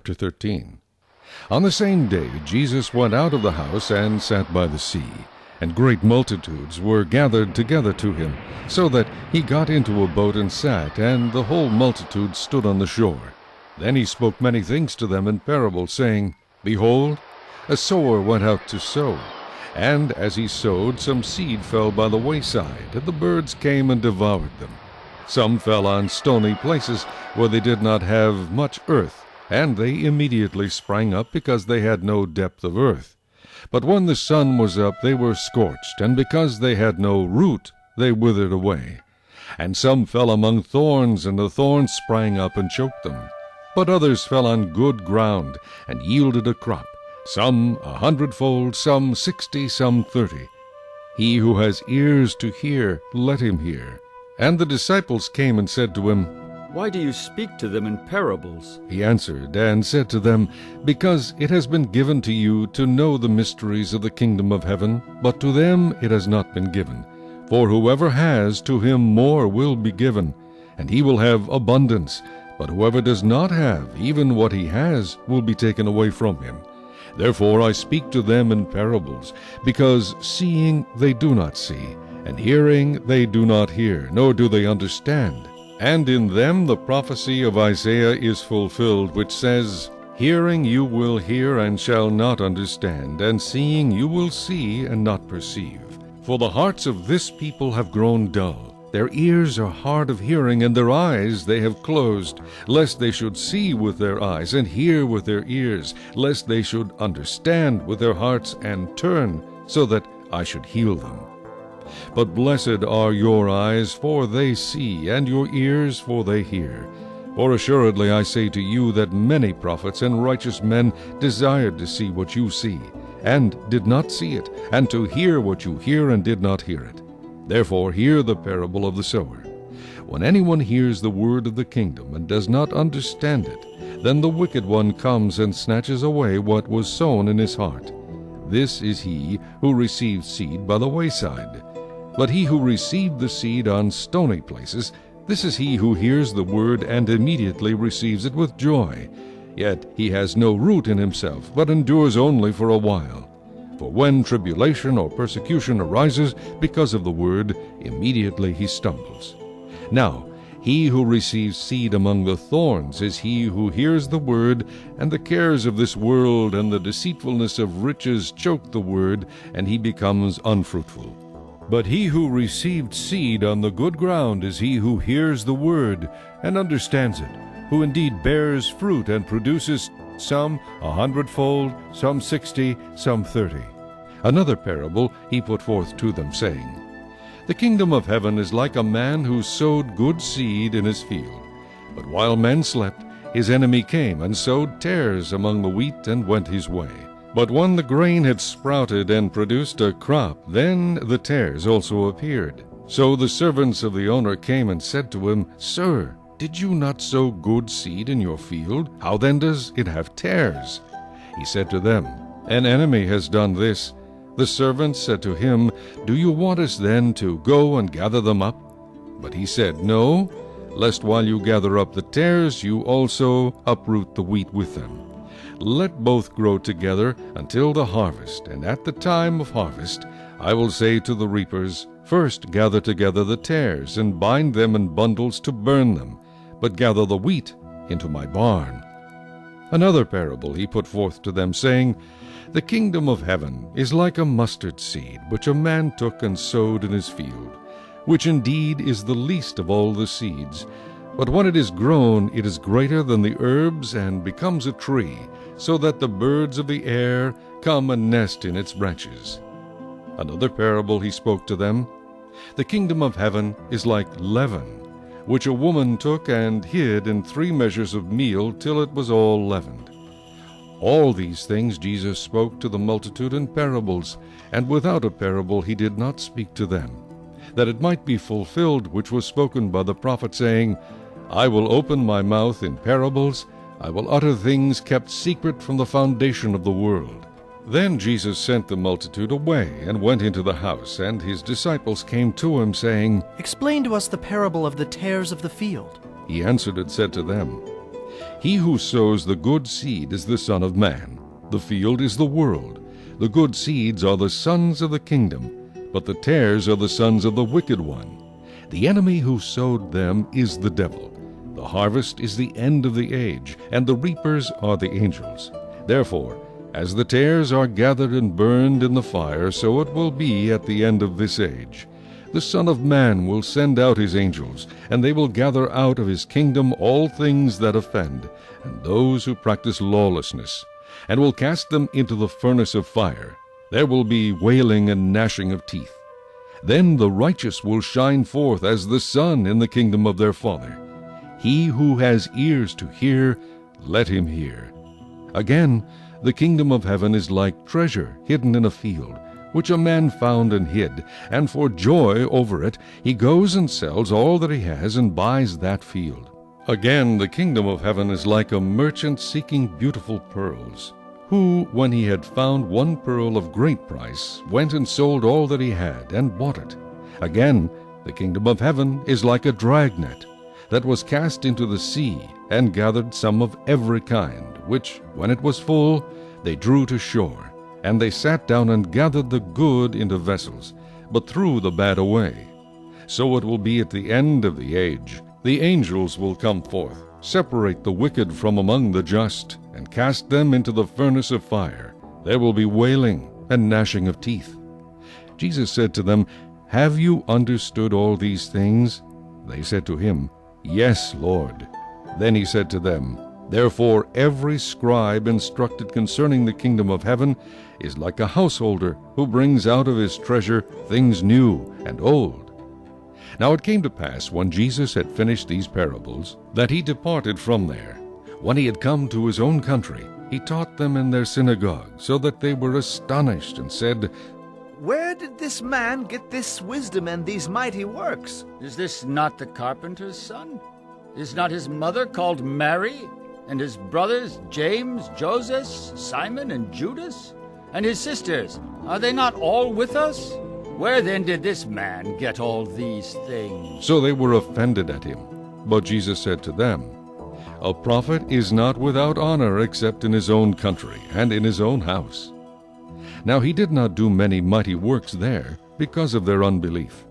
chapter 13. On the same day Jesus went out of the house and sat by the sea, and great multitudes were gathered together to him, so that he got into a boat and sat, and the whole multitude stood on the shore. Then he spoke many things to them in parables, saying, Behold, a sower went out to sow. And as he sowed, some seed fell by the wayside, and the birds came and devoured them. Some fell on stony places, where they did not have much earth, and they immediately sprang up, because they had no depth of earth. But when the sun was up, they were scorched, and because they had no root, they withered away. And some fell among thorns, and the thorns sprang up and choked them. But others fell on good ground, and yielded a crop, some 100-fold, some 60, some 30. He who has ears to hear, let him hear. And the disciples came and said to him, Why do you speak to them in parables? He answered and said to them, Because it has been given to you to know the mysteries of the kingdom of heaven, but to them it has not been given. For whoever has, to him more will be given, and he will have abundance. But whoever does not have, even what he has, will be taken away from him. Therefore I speak to them in parables, because seeing they do not see, and hearing they do not hear, nor do they understand. And in them the prophecy of Isaiah is fulfilled, which says, Hearing you will hear and shall not understand, and seeing you will see and not perceive. For the hearts of this people have grown dull. Their ears are hard of hearing, and their eyes they have closed, lest they should see with their eyes, and hear with their ears, lest they should understand with their hearts, and turn, so that I should heal them. But blessed are your eyes, for they see, and your ears, for they hear. For assuredly I say to you that many prophets and righteous men desired to see what you see, and did not see it, and to hear what you hear, and did not hear it. Therefore hear the parable of the sower. When anyone hears the word of the kingdom, and does not understand it, then the wicked one comes and snatches away what was sown in his heart. This is he who received seed by the wayside. But he who received the seed on stony places, this is he who hears the word and immediately receives it with joy. Yet he has no root in himself, but endures only for a while. For when tribulation or persecution arises because of the word, immediately he stumbles. Now, he who receives seed among the thorns is he who hears the word, and the cares of this world and the deceitfulness of riches choke the word, and he becomes unfruitful. But he who received seed on the good ground is he who hears the word and understands it, who indeed bears fruit and produces some 100-fold, some 60, some 30. Another parable he put forth to them, saying, The kingdom of heaven is like a man who sowed good seed in his field. But while men slept, his enemy came and sowed tares among the wheat and went his way. But when the grain had sprouted and produced a crop, then the tares also appeared. So the servants of the owner came and said to him, Sir, did you not sow good seed in your field? How then does it have tares? He said to them, An enemy has done this. The servants said to him, Do you want us then to go and gather them up? But he said, No, lest while you gather up the tares, you also uproot the wheat with them. Let both grow together until the harvest, and at the time of harvest I will say to the reapers, First gather together the tares, and bind them in bundles to burn them, but gather the wheat into my barn. Another parable he put forth to them, saying, The kingdom of heaven is like a mustard seed, which a man took and sowed in his field, which indeed is the least of all the seeds. But when it is grown, it is greater than the herbs, and becomes a tree, so that the birds of the air come and nest in its branches. Another parable he spoke to them, The kingdom of heaven is like leaven, which a woman took and hid in 3 measures of meal till it was all leavened. All these things Jesus spoke to the multitude in parables, and without a parable he did not speak to them, that it might be fulfilled which was spoken by the prophet, saying, I will open my mouth in parables, I will utter things kept secret from the foundation of the world. Then Jesus sent the multitude away, and went into the house, and his disciples came to him, saying, Explain to us the parable of the tares of the field. He answered and said to them, He who sows the good seed is the Son of Man. The field is the world. The good seeds are the sons of the kingdom, but the tares are the sons of the wicked one. The enemy who sowed them is the devil. The harvest is the end of the age, and the reapers are the angels. Therefore, as the tares are gathered and burned in the fire, so it will be at the end of this age. The Son of Man will send out his angels, and they will gather out of his kingdom all things that offend, and those who practice lawlessness, and will cast them into the furnace of fire. There will be wailing and gnashing of teeth. Then the righteous will shine forth as the sun in the kingdom of their Father. He who has ears to hear, let him hear. Again, the kingdom of heaven is like treasure hidden in a field, which a man found and hid, and for joy over it he goes and sells all that he has and buys that field. Again, the kingdom of heaven is like a merchant seeking beautiful pearls, who, when he had found one pearl of great price, went and sold all that he had and bought it. Again, the kingdom of heaven is like a dragnet that was cast into the sea, and gathered some of every kind, which, when it was full, they drew to shore. And they sat down and gathered the good into vessels, but threw the bad away. So it will be at the end of the age. The angels will come forth, separate the wicked from among the just, and cast them into the furnace of fire. There will be wailing and gnashing of teeth. Jesus said to them, "Have you understood all these things?" They said to him, "Yes, Lord." Then he said to them, "Therefore every scribe instructed concerning the kingdom of heaven is like a householder who brings out of his treasure things new and old." Now it came to pass, when Jesus had finished these parables, that he departed from there. When he had come to his own country, he taught them in their synagogue, so that they were astonished, and said, "Where did this man get this wisdom and these mighty works? Is this not the carpenter's son? Is not his mother called Mary? And his brothers James, Joseph, Simon, and Judas? And his sisters, are they not all with us? Where then did this man get all these things?" So they were offended at him. But Jesus said to them, "A prophet is not without honor except in his own country and in his own house." Now he did not do many mighty works there because of their unbelief.